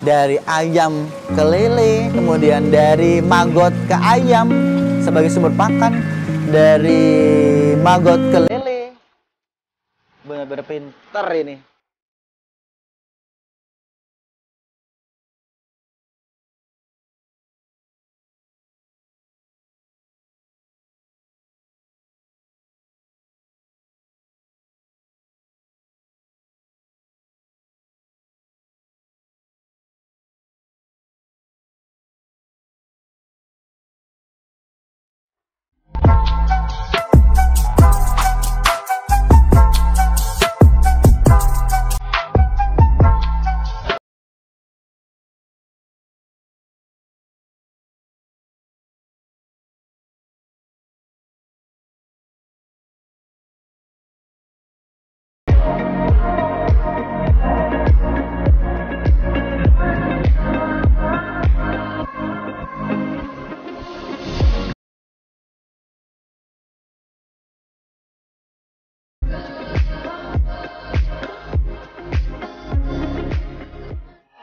dari ayam ke lele, kemudian dari maggot ke ayam sebagai sumber pakan, dari maggot ke lele. Benar-benar pinter ini.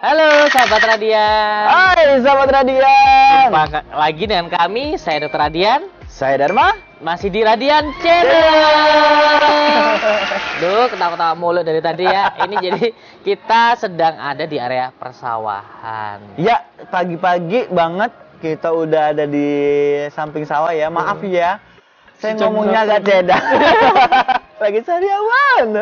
Halo sahabat Radian. Hai sahabat Radian. Jumpa lagi dengan kami, saya Dr. Radian. Saya Dharma. Masih di Radian Channel. Duh, ketawa-ketawa mulu dari tadi ya. Ini jadi kita sedang ada di area persawahan. Ya, pagi-pagi banget kita udah ada di samping sawah ya. Maaf ya, saya ngomongnya agak cedak. Lagi sariawan.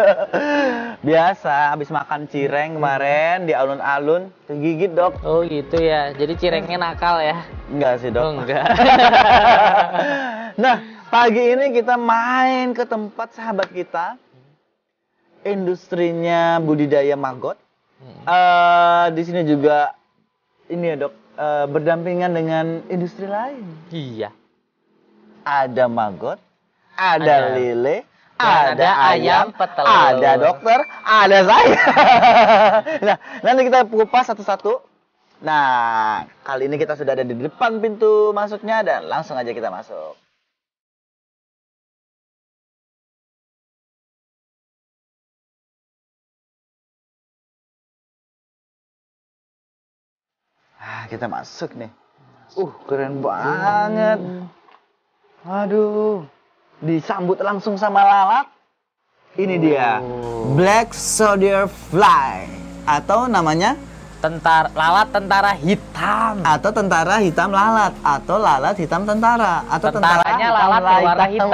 Biasa, habis makan cireng kemarin di alun-alun, kegigit dok. Oh gitu ya, jadi cirengnya nakal ya? Enggak sih dok. Oh enggak. Nah, pagi ini kita main ke tempat sahabat kita, industrinya budidaya maggot. Di sini juga ini ya dok, berdampingan dengan industri lain. Iya. Ada maggot, ada lele, ada ayam, petelur, ada dokter, ada saya. Nah, nanti kita kupas satu-satu. Nah, kali ini kita sudah ada di depan pintu masuknya dan langsung aja kita masuk. Kita masuk nih. Keren banget. Aduh, disambut langsung sama lalat. Ini dia, Black Soldier Fly, atau namanya lalat tentara hitam, atau tentara hitam lalat, atau lalat hitam tentara, atau tentaranya lalat berwarna hitam.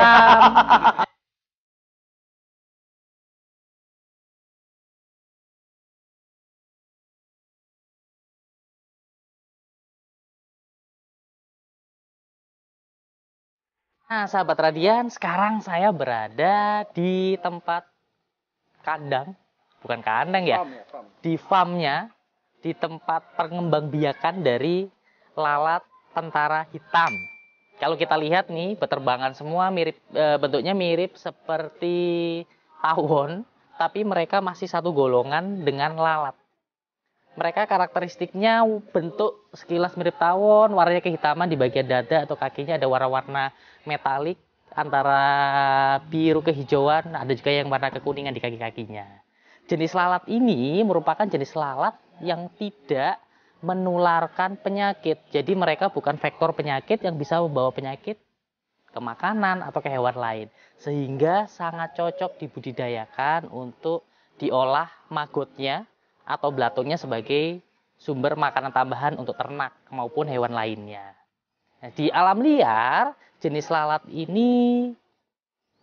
Nah, sahabat Radian, sekarang saya berada di tempat kandang, bukan kandang ya, di farmnya, di tempat pengembangbiakan dari lalat tentara hitam. Kalau kita lihat nih, beterbangan semua mirip, bentuknya mirip seperti tawon, tapi mereka masih satu golongan dengan lalat. Mereka karakteristiknya bentuk sekilas mirip tawon, warnanya kehitaman di bagian dada atau kakinya ada warna-warna metalik antara biru kehijauan, ada juga yang warna kekuningan di kaki-kakinya. Jenis lalat ini merupakan jenis lalat yang tidak menularkan penyakit. Jadi mereka bukan vektor penyakit yang bisa membawa penyakit ke makanan atau ke hewan lain. Sehingga sangat cocok dibudidayakan untuk diolah maggotnya atau belatungnya sebagai sumber makanan tambahan untuk ternak maupun hewan lainnya. Nah, di alam liar, jenis lalat ini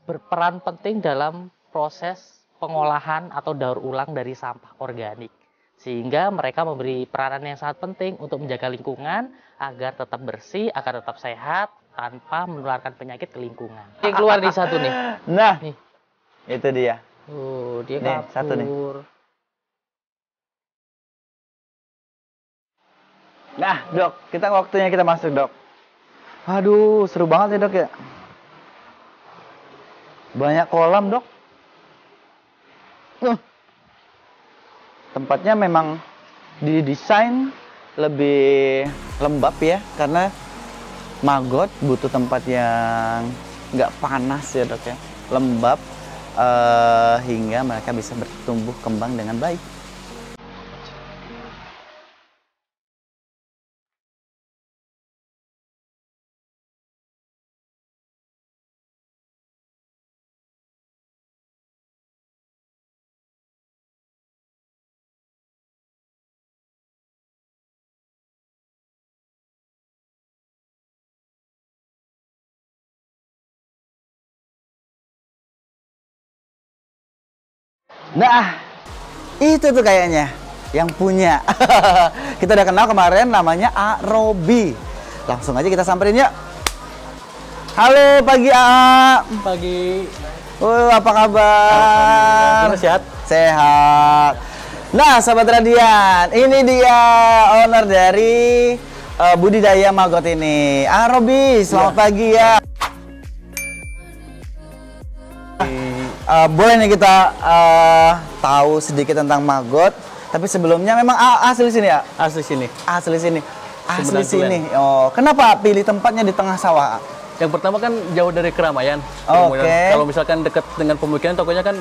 berperan penting dalam proses pengolahan atau daur ulang dari sampah organik. Sehingga mereka memberi peranan yang sangat penting untuk menjaga lingkungan agar tetap bersih, agar tetap sehat, tanpa menularkan penyakit ke lingkungan. Yang keluar nih satu nih. Nah, nih. Itu dia. Dia nih, kabur. satu nih. Nah, dok, waktunya kita masuk, dok. Aduh, seru banget ya, dok ya. Banyak kolam, dok. Tempatnya memang didesain lebih lembab ya, karena maggot butuh tempat yang nggak panas ya, dok ya. Lembab hingga mereka bisa bertumbuh kembang dengan baik. Nah, itu tuh kayaknya yang punya. Kita udah kenal kemarin, namanya A. Robi. Langsung aja kita samperin yuk. Halo pagi A. Pagi. Apa kabar? Sehat? Sehat. Nah, sahabat Radian, ini dia owner dari budidaya maggot ini. A. Robi, selamat pagi ya. Boleh nih kita tahu sedikit tentang maggot, tapi sebelumnya memang asli sini ya? Asli sini. Asli sini. Asli Sumedang sini. Oh, kenapa pilih tempatnya di tengah sawah? Yang pertama kan jauh dari keramaian. Oke. Kalau misalkan dekat dengan pemukiman, takutnya kan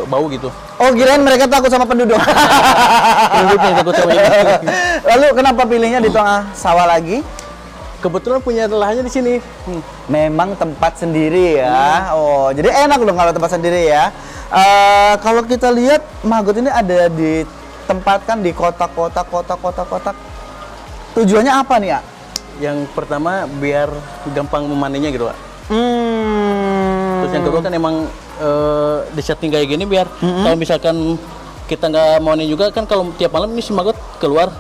bau gitu. Oh, kirain mereka takut sama penduduk. Penduduknya takut sama ini. Lalu kenapa pilihnya di tengah sawah lagi? Kebetulan punya lahannya di sini. Memang tempat sendiri ya. Oh, jadi enak dong kalau tempat sendiri ya. Kalau kita lihat maggot ini ada ditempatkan di kotak-kotak. Tujuannya apa nih ya? Yang pertama biar gampang memandinya gitu, Pak. Terus yang kedua kan emang di setting kayak gini biar kalau misalkan kita nggak mau nih juga kan, kalau tiap malam ini si maggot keluar.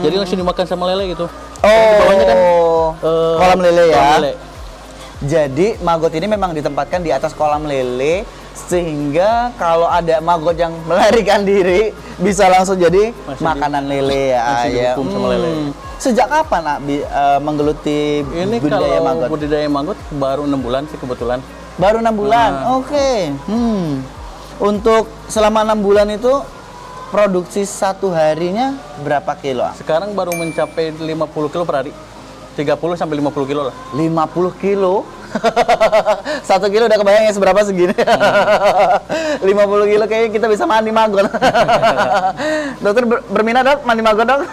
Jadi langsung dimakan sama lele gitu. Oh, di bawahnya kan kolam lele ya. Kolam lele. Jadi maggot ini memang ditempatkan di atas kolam lele, sehingga kalau ada maggot yang melarikan diri bisa langsung jadi makanan lele ya. Masih dihukum sama lele. Sejak kapan menggeluti Ini budidaya kalau maggot? budidaya maggot baru 6 bulan sih kebetulan. Baru 6 bulan. Oke. Untuk selama 6 bulan itu produksi satu harinya berapa kilo? Sekarang baru mencapai 50 kilo per hari. 30 sampai 50 kilo lah. 50 kilo? 1 kilo udah kebayang ya seberapa segini. 50 kilo kayaknya kita bisa mandi maggot. Dokter berminat dok mandi maggot dok?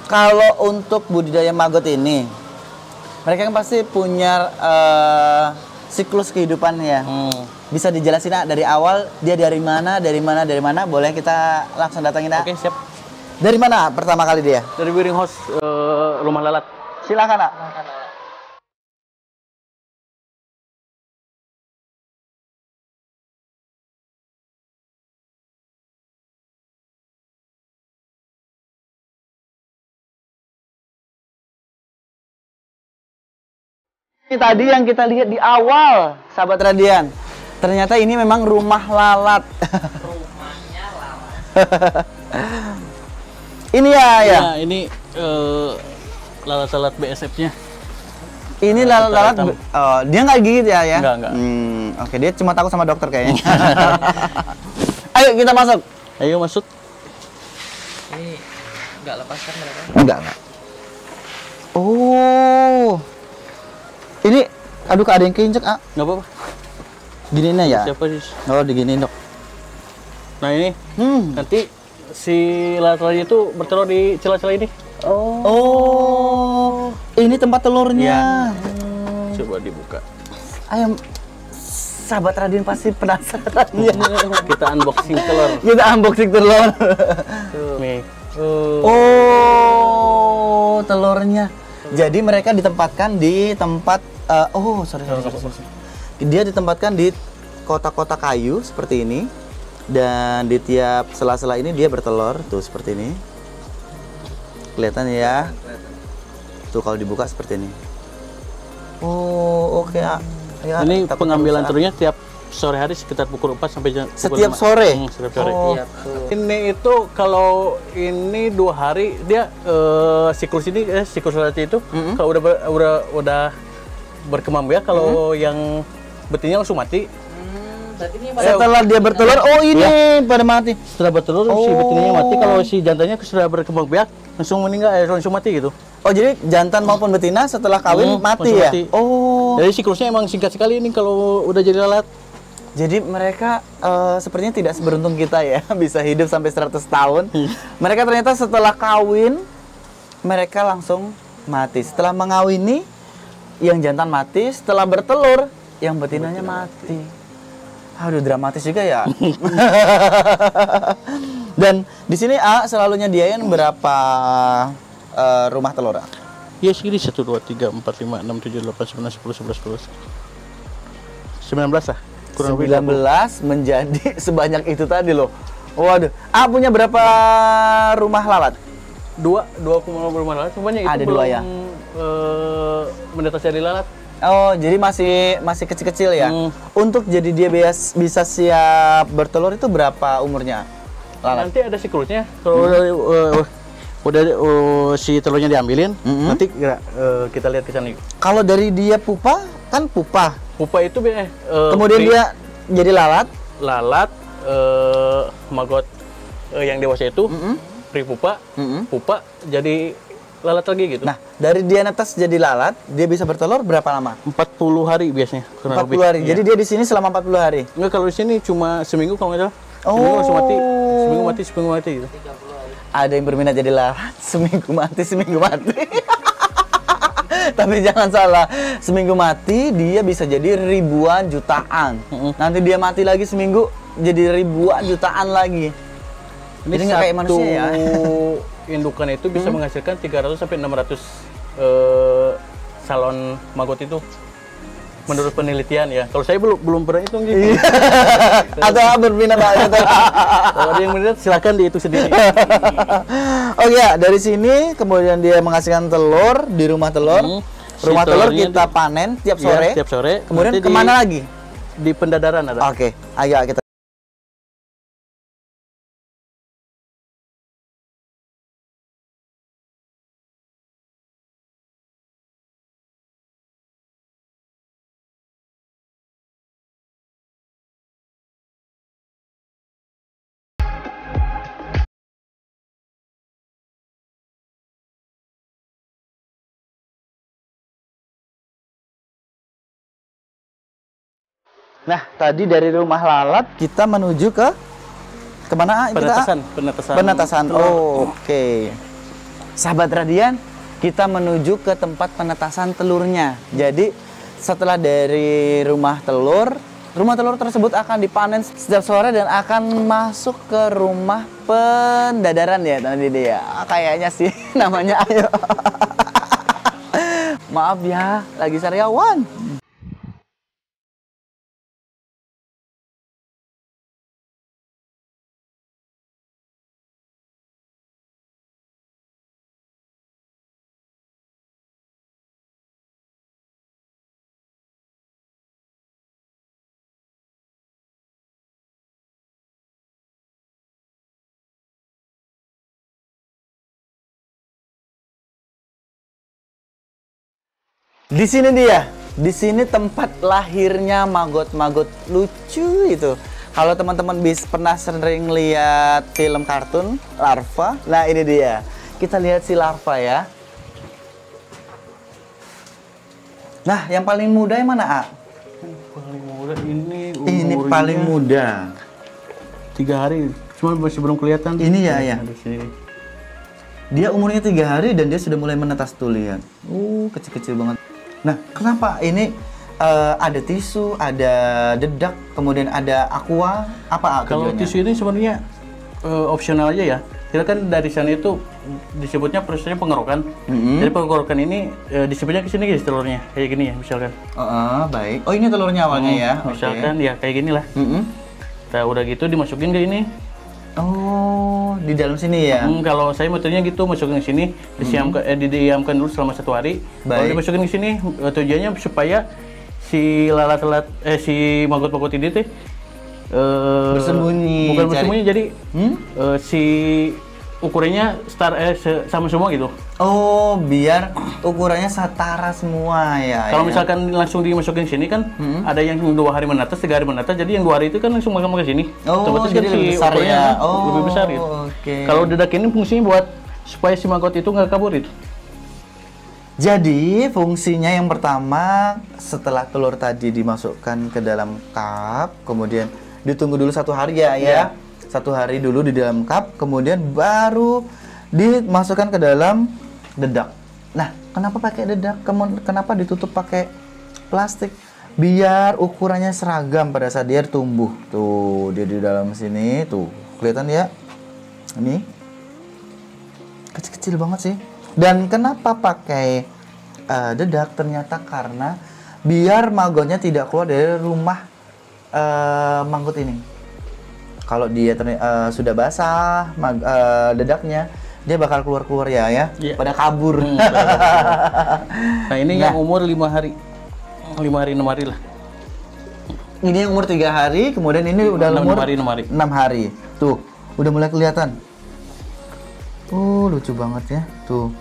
Kalau untuk budidaya maggot ini, mereka kan pasti punya siklus kehidupan ya. Bisa dijelasin dari awal dia dari mana, boleh kita langsung datangin Oke, siap. Dari mana pertama kali dia? Dari Wiring House Rumah Lalat. Silakan nak. Ini tadi yang kita lihat di awal, sahabat Radian. Ternyata ini memang rumah lalat. Rumahnya lalat. Ini ya. Nah, ini lalat-lalat BSF-nya. Ini lalat. Dia nggak gigit ya? Enggak. Oke, dia cuma takut sama dokter kayaknya. Ayo kita masuk. Ayo masuk. Ini nggak lepaskan mereka? Enggak. Oh. Ini, aduh ada yang keinjek, Nggak apa-apa. Giniin ya? Siapa sih? Oh, diginiin dok. Nah ini, nanti si lalat-lalat itu bertelur di celah-celah ini. Oh. Ini tempat telurnya. Coba dibuka. Ayo, sahabat Radin pasti penasaran ya. Kita unboxing telur. Kita unboxing telur. Nih. Oh, telurnya. Jadi mereka ditempatkan di tempat sorry. Dia ditempatkan di kotak-kotak kayu seperti ini, dan di tiap sela-sela ini dia bertelur tuh seperti ini. Kelihatan ya? Tuh kalau dibuka seperti ini. Oh, oke ya. Ini pengambilan telurnya tiap sore hari sekitar pukul 4 sampai jam setiap 5. sore. Setiap sore. Oh. Ini itu kalau ini 2 hari dia siklus lalat itu kalau udah berkembang ya, kalau yang betinnya langsung mati. Setelah dia bertelur, pada mati. Setelah bertelur si betinanya mati, kalau si jantannya sudah berkembang biak langsung meninggal, langsung mati gitu. Oh, jadi jantan maupun betina setelah kawin mati ya? Mati. Oh. Jadi siklusnya emang singkat sekali ini kalau udah jadi lalat. Jadi mereka sepertinya tidak seberuntung kita ya, bisa hidup sampai 100 tahun. Mereka ternyata setelah kawin, mereka langsung mati. Setelah mengawini, yang jantan mati. Setelah bertelur, yang betinanya mati. Aduh, dramatis juga ya. Dan di sini selalu nyediain berapa rumah telur? Ya segini 1, 2, 3, 4, 5, 6, 7, 8, 9, 10, 11, 12. 19 lah. Kurang lebih 19 menjadi sebanyak itu tadi loh. Waduh. Punya berapa rumah lalat? dua rumah lalat, semuanya itu Ada belum dua ya? menetas dari lalat. Oh, jadi masih kecil-kecil ya. Untuk jadi dia bisa siap bertelur itu berapa umurnya? Lalat. Nanti ada siklusnya. Kalau udah si telurnya diambilin, nanti kita lihat ke sana. Kalau dari dia pupa, kan pupa. Pupa itu Kemudian dia jadi lalat. Lalat, maggot yang dewasa itu, pre-pupa, pupa jadi lalat lagi gitu. Nah, dari dia netas jadi lalat, dia bisa bertelur berapa lama? 40 hari biasanya. 40 hari. Iya. Jadi dia di sini selama 40 hari. Enggak, kalau di sini cuma seminggu kalau nggak salah. Oh. Seminggu langsung mati. Seminggu mati gitu. Ada yang berminat jadi lalat, seminggu mati. Tapi jangan salah, seminggu mati dia bisa jadi ribuan jutaan. Nanti dia mati lagi seminggu jadi ribuan jutaan lagi. Jadi nggak kayak manusia ya. Indukan itu bisa menghasilkan 300 sampai 600 salon maggot itu. Menurut penelitian ya. Kalau saya belum pernah hitung gitu. Atau berminat banget. Kalau ada yang minat silakan dihitung sendiri. Oke ya, dari sini kemudian dia menghasilkan telur di rumah telur. Rumah telur kita panen tiap sore. Ya, tiap sore. Kemudian kemana lagi? Di pendadaran ada. Oke, ayo kita. Nah, tadi dari rumah lalat kita menuju ke kemana? Penetasan. Oh, oke. Sahabat Radian, kita menuju ke tempat penetasan telurnya. Jadi setelah dari rumah telur tersebut akan dipanen setiap sore dan akan masuk ke rumah pendadaran ya tadi dia. Kayaknya sih namanya. Ayo. Maaf ya, lagi sariawan. Di sini dia. Di sini tempat lahirnya maggot-maggot lucu itu. Kalau teman-teman pernah sering lihat film kartun larva, nah ini dia. Kita lihat si larva ya. Nah, yang paling muda yang mana, A? Paling muda ini paling muda. 3 hari. Cuma masih belum kelihatan. Ini ya. Di sini. Dia umurnya 3 hari dan dia sudah mulai menetas tuh, lihat. Kecil-kecil banget. Nah, kenapa ini ada tisu, ada dedak, kemudian ada aqua, apa kalau tujuannya? tisu ini sebenarnya opsional aja ya. Kita kan dari sana itu disebutnya prosesnya pengerokan. Jadi pengerokan ini disebutnya ke sini guys telurnya kayak gini ya misalkan. Baik. Oh, ini telurnya awalnya ya. Misalkan ya kayak gini lah. Nah, udah gitu dimasukin ke ini. Oh, di dalam sini ya. Kalau saya metodenya gitu, masukin ke sini, didiamkan dulu selama 1 hari. Kalau dimasukin ke sini, tujuannya supaya si lalat-lalat si maggot-maggot ini teh bersembunyi. Bukan bersembunyi, jadi si ukurannya sama semua gitu. Oh, biar ukurannya setara semua ya. Kalau misalkan langsung dimasukin sini kan ada yang 2 hari menetas, 3 hari menetas, jadi yang 2 hari itu kan langsung makan ke sini. Otomatis jadi lebih besar ya. Lebih besar gitu. Kalau dedak ini fungsinya buat supaya si maggot itu nggak kabur itu. Jadi fungsinya yang pertama, setelah telur tadi dimasukkan ke dalam cup, kemudian ditunggu dulu 1 hari ya. 1 hari dulu di dalam cup, kemudian baru dimasukkan ke dalam dedak. Nah, kenapa pakai dedak? Kenapa ditutup pakai plastik? Biar ukurannya seragam pada saat dia tumbuh. Tuh, dia di dalam sini, tuh. Kelihatan ya? Ini kecil-kecil banget sih. Dan kenapa pakai dedak? Ternyata karena biar maggotnya tidak keluar dari rumah manggut ini. Kalau dia sudah basah dedaknya, dia bakal keluar ya, pada kabur. Nah ini yang umur 5 hari, 5 hari 6 hari lah. Ini yang umur 3 hari, kemudian ini udah 6 umur hari, 6 hari. 6 hari. Tuh, udah mulai kelihatan. Lucu banget ya. Tuh.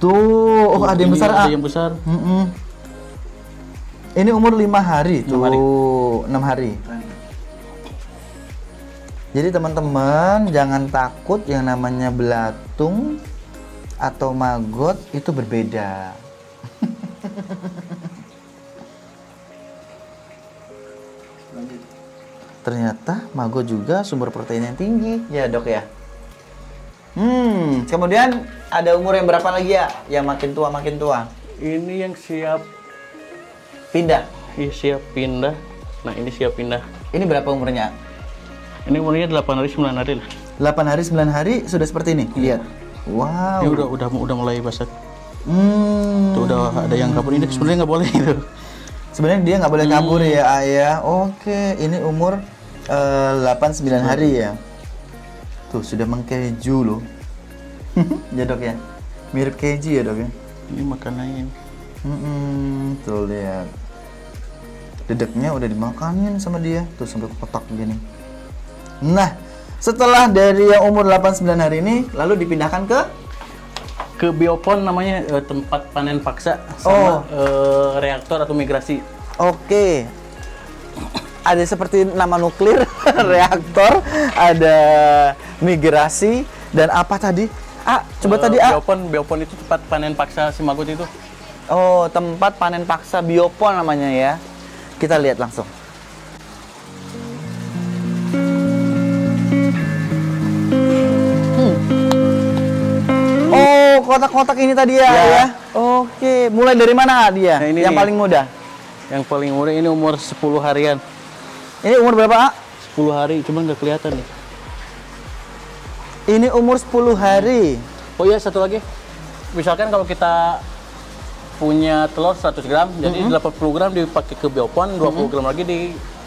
Oh ada yang besar. Ada yang besar. Ini umur 5 hari. 6 hari. Jadi teman-teman jangan takut, yang namanya belatung atau maggot itu berbeda. Ternyata maggot juga sumber protein yang tinggi, ya dok ya. Kemudian ada umur yang berapa lagi ya? Yang makin tua. Ini yang siap Pindah. Iya siap pindah. Nah ini siap pindah. Ini berapa umurnya? Ini umurnya 8 hari 9 hari lah. 8 hari 9 hari sudah seperti ini. Lihat. Wow. Ini udah mulai basah. Tuh udah ada yang kabur. Ini sebenarnya nggak boleh gitu. Sebenarnya dia nggak boleh kabur ya ayah. Oke, ini umur 8-9 hari ya. Tuh sudah mengkeju loh. Ya dok ya. Mirip keju ya dok ya. Ini makanannya. Tuh lihat. Dedeknya udah dimakanin sama dia. Tuh sampai kotak gini. Nah, setelah dari yang umur 8-9 hari ini lalu dipindahkan ke biopon namanya, tempat panen paksa sama reaktor atau migrasi. Oke. Ada seperti nama nuklir, reaktor, ada migrasi, dan apa tadi? Coba tadi biopon itu tempat panen paksa si maggot itu. Oh, tempat panen paksa biopon namanya ya. Kita lihat langsung. Oh, kotak-kotak ini tadi ya. Oke, mulai dari mana dia? Nah, ini yang paling muda. Yang paling muda ini umur 10 harian. Ini umur berapa, 10 hari, cuma nggak kelihatan nih. Ini umur 10 hari. Oh iya, satu lagi. Misalkan kalau kita punya telur 100 gram, jadi 80 gram dipakai ke biopon, 20 gram lagi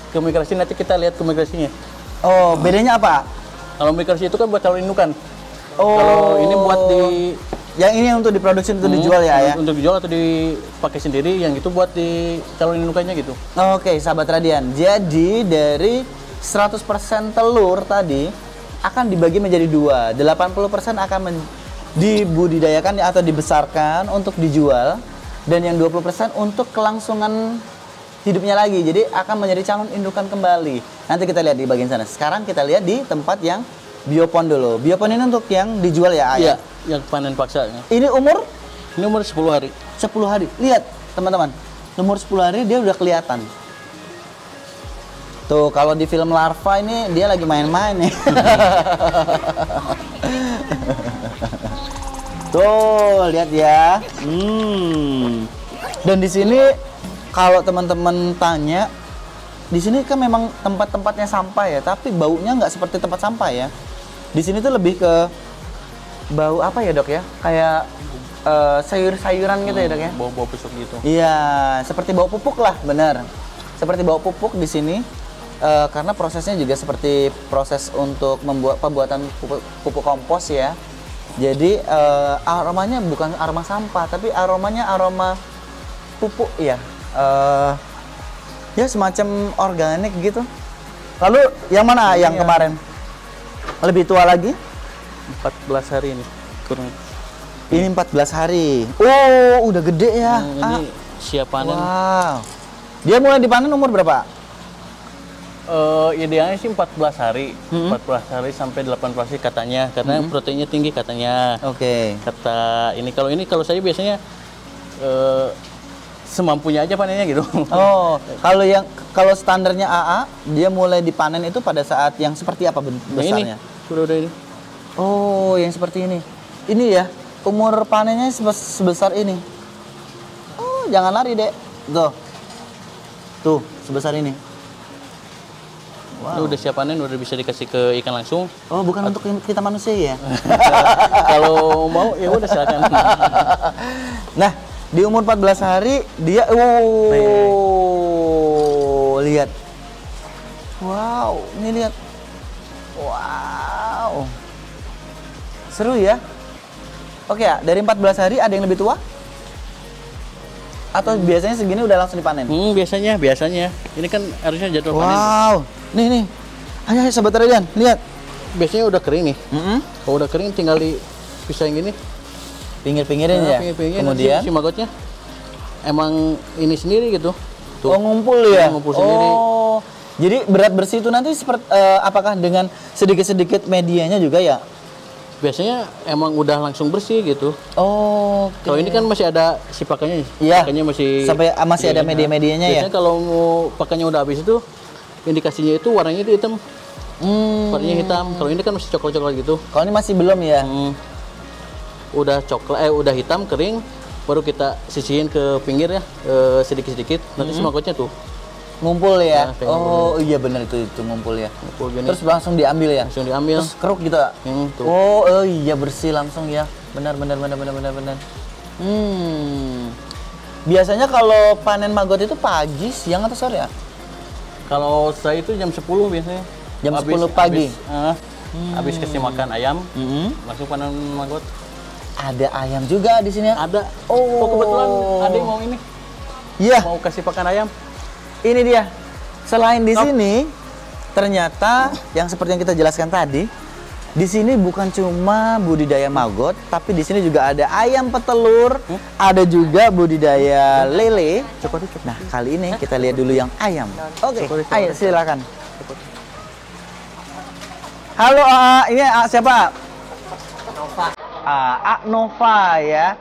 ke migrasi, nanti kita lihat ke migrasinya. Oh, bedanya apa? Kalau migrasi itu kan buat calon indukan. Oh. Kalau ini buat yang ini untuk diproduksi untuk dijual ya? Untuk dijual atau dipakai sendiri, yang itu buat di calon indukannya gitu. Oke, sahabat Radian. Jadi dari 100% telur tadi akan dibagi menjadi 2. 80% akan dibudidayakan atau dibesarkan untuk dijual, dan yang 20% untuk kelangsungan hidupnya lagi. Jadi akan menjadi calon indukan kembali. Nanti kita lihat di bagian sana. Sekarang kita lihat di tempat yang biopon dulu. Biopon ini untuk yang dijual ya, ayah? Iya, yang panen paksanya. Ini umur? Ini umur 10 hari. 10 hari. Lihat, teman-teman. Umur 10 hari dia udah kelihatan. Tuh, kalau di film larva ini dia lagi main-main nih. Tuh, lihat ya. Dan di sini kalau teman-teman tanya, di sini kan memang tempat-tempatnya sampah ya, tapi baunya nggak seperti tempat sampah ya. Di sini tuh lebih ke bau apa ya dok ya? Kayak sayur-sayuran gitu ya dok ya? Bau-bau busuk gitu. Iya, seperti bau pupuk lah, benar. Seperti bau pupuk di sini. Karena prosesnya juga seperti proses untuk pembuatan pupuk kompos ya. Jadi aromanya bukan aroma sampah, tapi aromanya aroma pupuk ya. Ya semacam organik gitu. Lalu yang mana yang kemarin? Lebih tua lagi? 14 hari ini kurang. Ini 14 hari. Oh, udah gede ya. Ini siap panen. Wow. Dia mulai dipanen umur berapa? Idealnya sih 14 hari. 14 hari sampai 18 hari katanya, karena proteinnya tinggi katanya. Oke. Kata ini kalau saya biasanya semampunya aja panennya gitu. Oh, kalau standarnya AA, dia mulai dipanen itu pada saat yang seperti apa besarnya? Udah ini. Oh, yang seperti ini. Ini ya, umur panennya sebesar ini. Oh, jangan lari, Dek. Tuh, sebesar ini. Wow. Ini udah siap panen, udah bisa dikasih ke ikan langsung. Oh, bukan untuk kita manusia ya? Kalau mau ya udah silakan. Nah, Di umur 14 hari dia lihat. Wow, ini lihat. Wow. Seru ya. Oke ya, dari 14 hari ada yang lebih tua? Atau biasanya segini udah langsung dipanen? Biasanya. Ini kan harusnya jadwal panen. Wow. Nih. Ayo Sobat Radian, lihat. Biasanya udah kering nih. Kalau udah kering tinggal dipisahin gini. Pinggir-pinggirin ya. Kemudian si magotnya emang ini sendiri gitu. Tuh. Oh, ngumpul ya. Ngumpul sendiri. Oh. Jadi berat bersih itu nanti seperti apakah dengan sedikit-sedikit medianya juga ya? Biasanya emang udah langsung bersih gitu. Oh. Okay. Kalau ini kan masih ada si pakannya. Iya. Pakannya masih ada media-medianya ya. Biasanya kalau pakannya udah habis itu indikasinya itu warnanya itu hitam. Warnanya hitam. Kalau ini kan masih coklat-coklat gitu. Kalau ini masih belum ya? Udah udah hitam kering, baru kita sisihin ke pinggir ya, sedikit-sedikit. Nanti si magotnya tuh ngumpul ya. Nah, oh iya benar itu ngumpul ya. Ngumpul gini. Terus langsung diambil ya. Langsung diambil. Terus keruk gitu. Tuh. Oh iya bersih langsung ya. Benar. Biasanya kalau panen maggot itu pagi, siang atau sore ya? Kalau saya itu jam 10 biasanya. Jam 10 pagi. Habis kasih makan ayam, langsung panen maggot. Ada ayam juga di sini ya? Ada. Oh, kebetulan ada yang mau ini. Iya. Mau kasih pakan ayam. Ini dia. Selain di sini, ternyata yang seperti yang kita jelaskan tadi, di sini bukan cuma budidaya maggot, tapi di sini juga ada ayam petelur, ada juga budidaya lele. Nah, kali ini kita lihat dulu yang ayam. Oke, ayo silakan. Halo, ini siapa? Nova. Nova ya.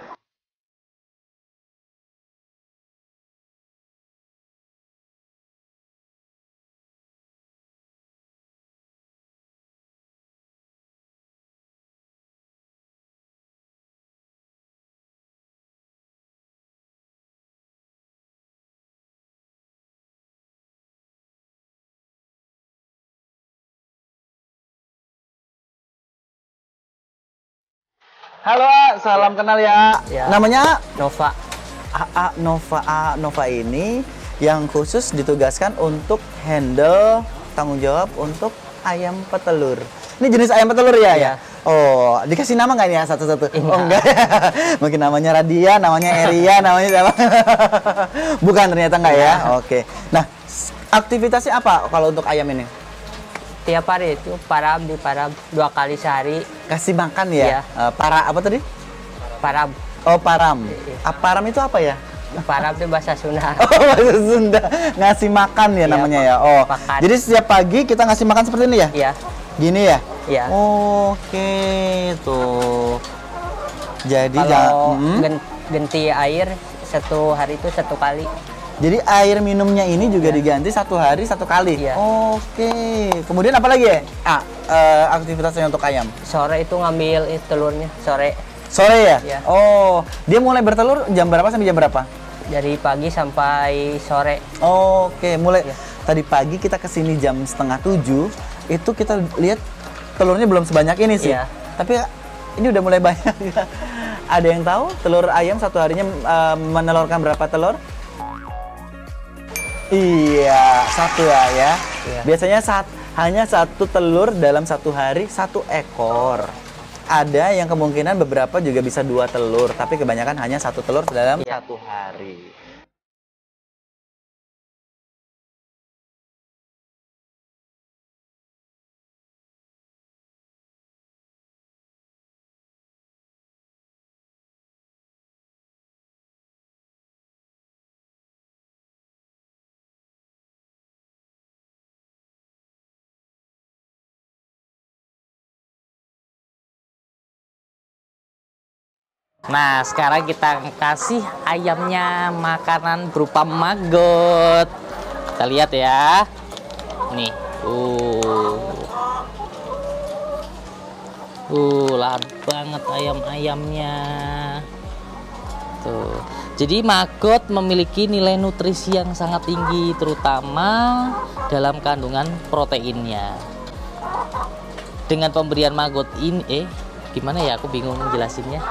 Halo, salam kenal ya. Namanya Nova. Nova ini yang khusus ditugaskan untuk handle tanggung jawab untuk ayam petelur. Ini jenis ayam petelur ya? Iya. Oh, dikasih nama nggak nih ya satu-satu? Oh enggak. Mungkin namanya Radia, namanya Eria, namanya siapa? Bukan ternyata enggak ya? Oke. Nah, aktivitasnya apa kalau untuk ayam ini? Tiap hari itu parab 2 kali sehari. Kasih makan ya? Iya. Para apa tadi? Parab. Oh, param. Param itu apa ya? Parab itu bahasa Sunda. Oh, bahasa Sunda. Ngasih makan ya namanya ya. Oh. Makan. Jadi setiap pagi kita ngasih makan seperti ini ya? Iya. Gini ya? Iya. Oke, tuh. Jadi kalau ganti air 1 hari itu 1 kali. Jadi air minumnya ini juga diganti 1 hari 1 kali. Iya. Oke. Kemudian apa lagi ya? Aktivitasnya untuk ayam. Sore itu ngambil telurnya sore. Sore ya? Iya. Oh, dia mulai bertelur jam berapa sampai jam berapa? Dari pagi sampai sore. Oke, mulai tadi pagi kita kesini jam 6:30, itu kita lihat telurnya belum sebanyak ini sih. Iya. Tapi ini udah mulai banyak. Ada yang tahu telur ayam 1 harinya menelurkan berapa telur? Iya, 1 ya. Iya. Biasanya hanya 1 telur dalam 1 hari 1 ekor. Ada yang kemungkinan beberapa juga bisa 2 telur, tapi kebanyakan hanya 1 telur dalam 1 hari. Nah, sekarang kita kasih ayamnya makanan berupa maggot. Kita lihat ya. Nih. Lahap banget ayam-ayamnya. Tuh. Jadi maggot memiliki nilai nutrisi yang sangat tinggi, terutama dalam kandungan proteinnya. Dengan pemberian maggot ini, gimana ya? Aku bingung jelasinnya.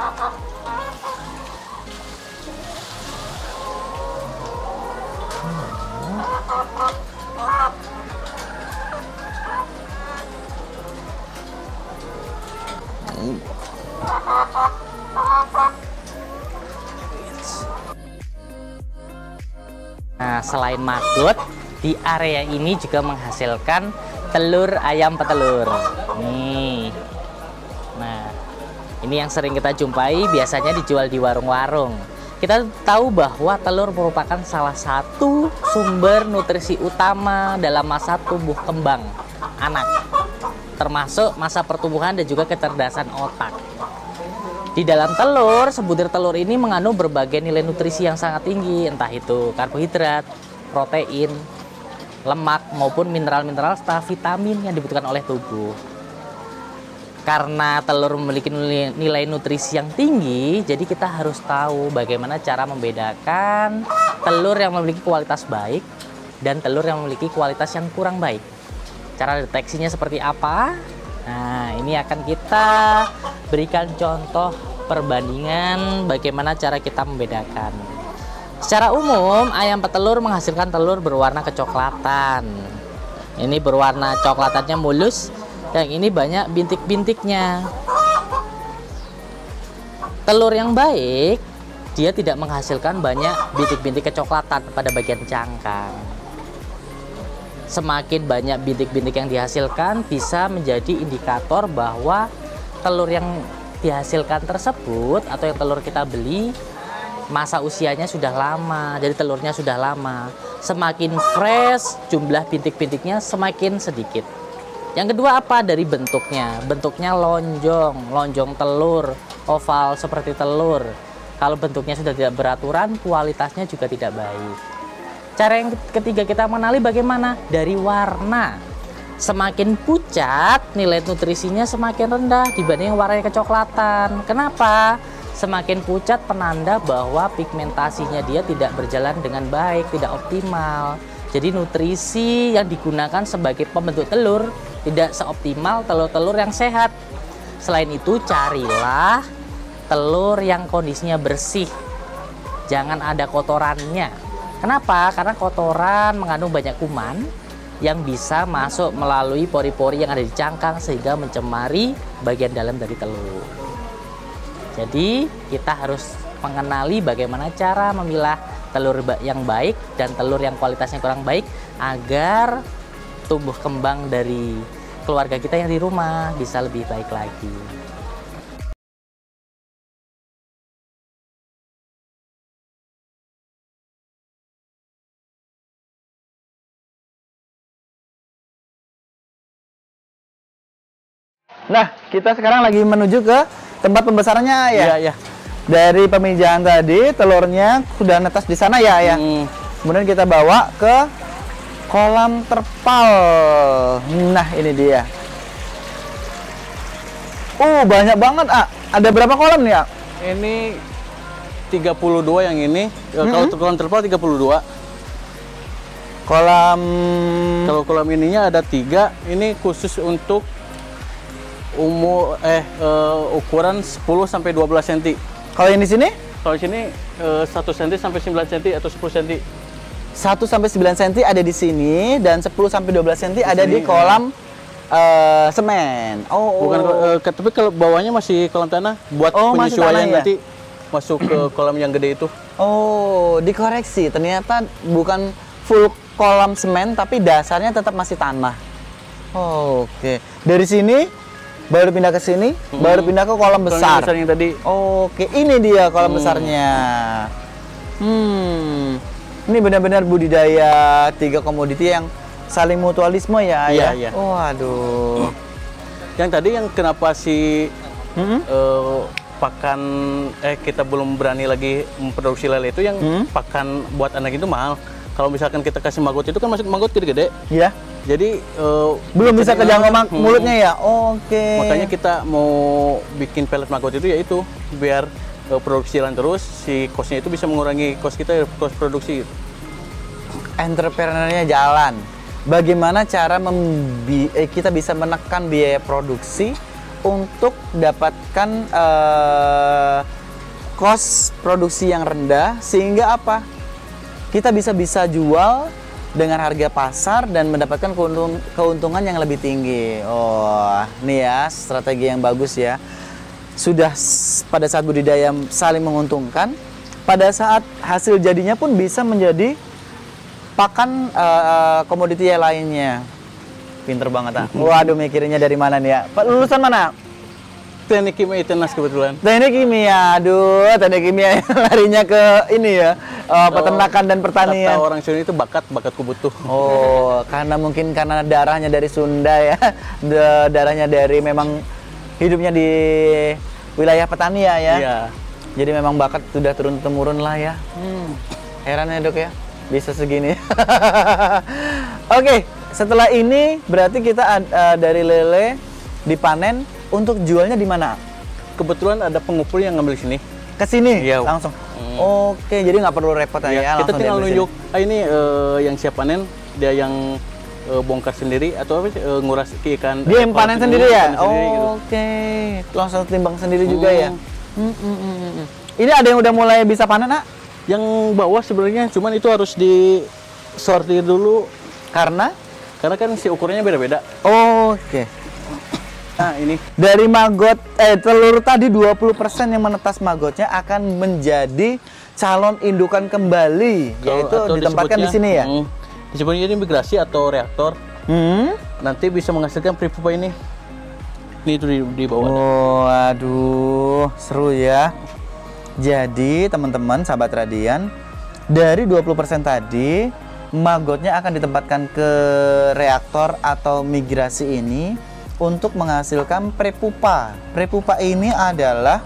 Nah, selain maggot, di area ini juga menghasilkan telur ayam petelur. Nih. Nah, ini yang sering kita jumpai, biasanya dijual di warung-warung. Kita tahu bahwa telur merupakan salah satu sumber nutrisi utama dalam masa tumbuh kembang anak, termasuk masa pertumbuhan dan juga kecerdasan otak. Di dalam telur, sebutir telur ini mengandung berbagai nilai nutrisi yang sangat tinggi, entah itu karbohidrat, protein, lemak, maupun mineral-mineral serta vitamin yang dibutuhkan oleh tubuh. Karena telur memiliki nilai nutrisi yang tinggi, jadi kita harus tahu bagaimana cara membedakan telur yang memiliki kualitas baik dan telur yang memiliki kualitas yang kurang baik. Cara deteksinya seperti apa? Nah, ini akan kita berikan contoh perbandingan bagaimana cara kita membedakan. Secara umum, ayam petelur menghasilkan telur berwarna kecoklatan. Ini berwarna coklatannya mulus, yang ini banyak bintik-bintiknya. Telur yang baik, dia tidak menghasilkan banyak bintik-bintik kecoklatan pada bagian cangkang. Semakin banyak bintik-bintik yang dihasilkan bisa menjadi indikator bahwa telur yang dihasilkan tersebut atau yang telur kita beli masa usianya sudah lama, jadi telurnya sudah lama. Semakin fresh, jumlah bintik-bintiknya semakin sedikit. Yang kedua apa? Dari bentuknya. Bentuknya lonjong telur, oval seperti telur. Kalau bentuknya sudah tidak beraturan, kualitasnya juga tidak baik. Cara yang ketiga kita mengenali bagaimana? Dari warna. Semakin pucat, nilai nutrisinya semakin rendah dibanding warnanya kecoklatan. Kenapa? Semakin pucat penanda bahwa pigmentasinya dia tidak berjalan dengan baik, tidak optimal. Jadi nutrisi yang digunakan sebagai pembentuk telur tidak seoptimal telur-telur yang sehat. Selain itu, carilah telur yang kondisinya bersih. Jangan ada kotorannya. Kenapa? Karena kotoran mengandung banyak kuman yang bisa masuk melalui pori-pori yang ada di cangkang sehingga mencemari bagian dalam dari telur. Jadi kita harus mengenali bagaimana cara memilah telur yang baik dan telur yang kualitasnya kurang baik agar tumbuh kembang dari keluarga kita yang di rumah bisa lebih baik lagi. Nah, kita sekarang lagi menuju ke tempat pembesarannya ya. Iya, iya. Dari pemijahan tadi, telurnya sudah netas di sana ya. Kemudian kita bawa ke kolam terpal. Nah, ini dia. Banyak banget, Ah. Ada berapa kolam nih, Ah? Ini 32 yang ini. Kalau kolam terpal 32. Kolam Kalau kolam ininya ada 3. Ini khusus untuk ukuran 10 sampai 12 cm. Kalau yang di sini? Kalau di sini 1 cm sampai 9 cm atau 10 cm. 1 sampai 9 cm ada di sini dan 10 sampai 12 cm ada di kolam semen. Bukan, tapi kalau bawahnya masih kolam tanah buat penyesuaian tanah, nanti masuk ke kolam yang gede itu. Dikoreksi. Ternyata bukan full kolam semen tapi dasarnya tetap masih tanah. Oke. Dari sini baru pindah ke sini, baru pindah ke kolam besar. Kolam besar yang tadi. Oke, ini dia kolam besarnya. Ini benar-benar budidaya 3 komoditi yang saling mutualisme ya. Iya, ya? iya. Waduh. Yang tadi yang kenapa si pakan kita belum berani lagi memproduksi lele itu yang pakan buat anak itu mahal. Kalau misalkan kita kasih maggot itu kan masuk maggot gede-gede. Iya. Jadi belum bisa kejangkau mulutnya ya. Oke. Makanya kita mau bikin pelet maggot itu ya itu biar produksi jalan terus, si cost-nya itu bisa mengurangi cost kita, cost produksi. Entrepreneurnya jalan. Bagaimana cara kita bisa menekan biaya produksi untuk dapatkan cost produksi yang rendah sehingga apa? Kita bisa jual dengan harga pasar dan mendapatkan keuntungan yang lebih tinggi. Oh, nih ya strategi yang bagus ya. Sudah pada saat budidaya saling menguntungkan, pada saat hasil jadinya pun bisa menjadi pakan komoditi yang lainnya. Pinter banget ah. Waduh, mikirinnya dari mana nih ya? Pak, lulusan mana? Teknik kimia ITENAS kebetulan. Teknik kimia, aduh, teknik kimia larinya ke ini ya, peternakan dan pertanian. Kata orang Sunda itu bakatku butuh. Oh, karena darahnya dari Sunda ya, darahnya dari memang hidupnya di wilayah petani ya. Iya. Jadi memang bakat sudah turun temurun lah ya. Heran ya dok ya, bisa segini. Oke, setelah ini berarti kita dari lele dipanen. Untuk jualnya di mana? Kebetulan ada pengupul yang ngambil sini. Ke sini? Iya. Langsung. Oke, jadi nggak perlu repot ya. Kita tinggal nunjuk. Ini yang siap panen, dia yang bongkar sendiri atau apa? Nguras ikan. Dia yang panen sendiri ya? Gitu. Oke, langsung timbang sendiri juga ya. Ini ada yang udah mulai bisa panen, Nak? Yang bawah sebenarnya, cuman itu harus disortir dulu. Karena kan si ukurannya beda-beda. Oke. Nah, ini dari maggot telur tadi 20% yang menetas maggotnya akan menjadi calon indukan kembali, yaitu ditempatkan di sini ya. Disebutnya ini migrasi atau reaktor. Nanti bisa menghasilkan prepupa ini. Ini itu di bawah. Oh, aduh, seru ya. Jadi, teman-teman, sahabat radian, dari 20% tadi, maggotnya akan ditempatkan ke reaktor atau migrasi ini untuk menghasilkan prepupa. Prepupa ini adalah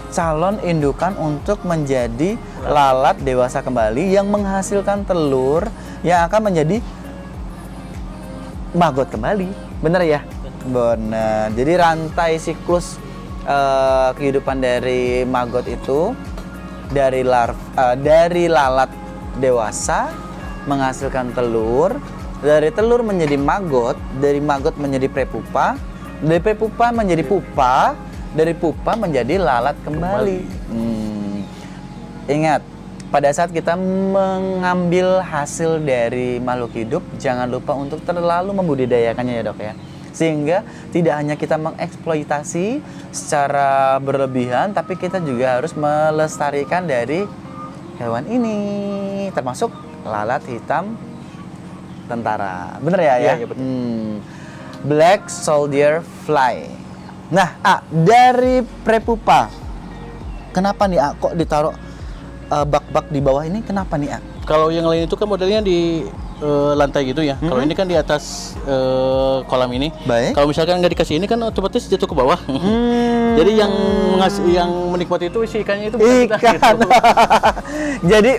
calon indukan untuk menjadi lalat dewasa kembali yang menghasilkan telur yang akan menjadi maggot kembali. Bener ya? Bener. Jadi rantai siklus kehidupan dari maggot itu dari lalat dewasa menghasilkan telur. Dari telur menjadi maggot, dari maggot menjadi prepupa, dari prepupa menjadi pupa, dari pupa menjadi lalat kembali. Ingat, pada saat kita mengambil hasil dari makhluk hidup, jangan lupa untuk terlalu membudidayakannya ya dok ya. Sehingga tidak hanya kita mengeksploitasi secara berlebihan, tapi kita juga harus melestarikan dari hewan ini, termasuk lalat hitam tentara. Bener ya? Iya, betul. Black Soldier Fly. Nah, dari prepupa, kenapa nih kok ditaruh bak-bak di bawah ini? Kenapa nih Kalau yang lain itu kan modelnya di lantai gitu ya. Kalau ini kan di atas kolam ini. Baik. Kalau misalkan nggak dikasih ini kan otomatis jatuh ke bawah. Jadi yang menikmati itu si ikannya itu bukan kita, gitu. Jadi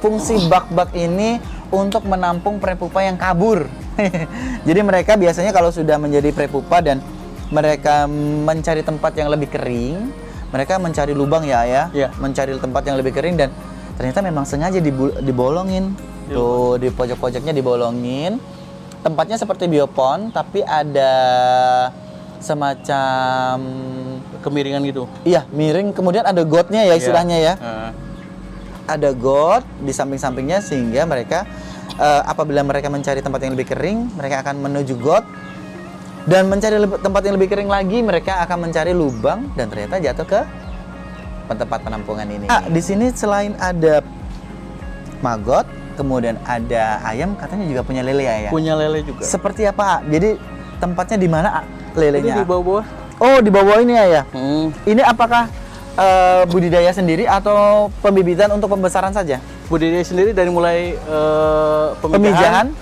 fungsi bak-bak ini untuk menampung prepupa yang kabur. Jadi mereka biasanya kalau sudah menjadi prepupa dan mereka mencari tempat yang lebih kering, mereka mencari lubang ya. Mencari tempat yang lebih kering dan ternyata memang sengaja dibolongin. Tuh di pojok-pojoknya dibolongin. Tempatnya seperti biopon tapi ada semacam kemiringan gitu. Iya, miring, kemudian ada gotnya ya istilahnya ya. Ada got di samping-sampingnya sehingga mereka apabila mereka mencari tempat yang lebih kering, mereka akan menuju got dan mencari tempat yang lebih kering lagi, mereka akan mencari lubang dan ternyata jatuh ke tempat penampungan ini. Di sini selain ada maggot, kemudian ada ayam, katanya juga punya lele ya? Punya lele juga. Seperti apa? Jadi tempatnya di mana lelenya? Ini di bawah-bawah. Oh, di bawah ini ya? Ini apakah budidaya sendiri atau pembibitan untuk pembesaran saja? Budidaya sendiri dari mulai pemijahan,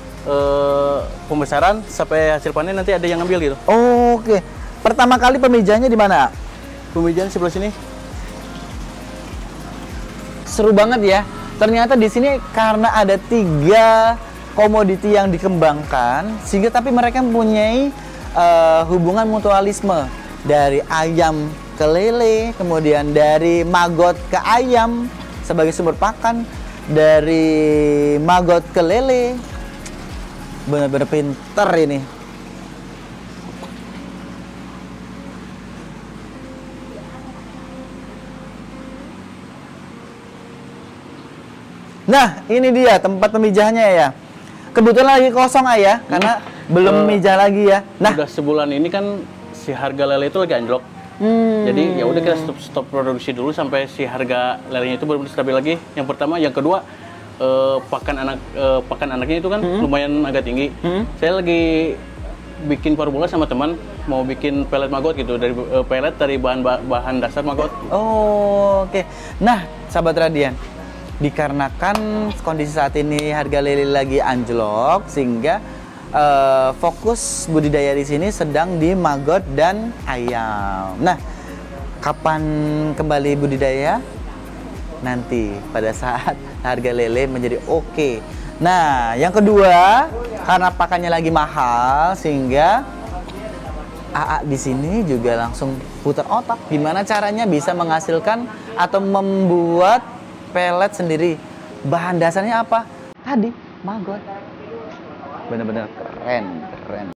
pembesaran sampai hasil panen nanti ada yang ngambil gitu. Oke. Pertama kali pemijahannya di mana? Pemijahan sebelah sini. Seru banget ya. Ternyata di sini karena ada 3 komoditi yang dikembangkan, sehingga tapi mereka mempunyai hubungan mutualisme dari ayam ke lele, kemudian dari maggot ke ayam sebagai sumber pakan, dari maggot ke lele. Benar-benar pinter ini. Nah, ini dia tempat pemijahannya ya. kebetulan lagi kosong ayah, karena belum mijah lagi ya. Nah, Udah sebulan ini kan si harga lele itu lagi anjlok. Jadi ya udah kita stop produksi dulu sampai si harga lelenya itu benar-benar stabil lagi. Yang pertama, yang kedua pakan anaknya itu kan lumayan agak tinggi. Saya lagi bikin parabola sama teman, mau bikin pelet maggot gitu, dari pelet dari bahan dasar maggot. oh, oke. Nah, sahabat Radian, dikarenakan kondisi saat ini harga lele lagi anjlok, sehingga fokus budidaya di sini sedang di maggot dan ayam. Nah, kapan kembali budidaya? Nanti pada saat harga lele menjadi oke. Nah, yang kedua, karena pakannya lagi mahal, sehingga AA di sini juga langsung putar otak gimana caranya bisa menghasilkan atau membuat pelet sendiri. Bahan dasarnya apa? Tadi maggot. Bener-bener keren.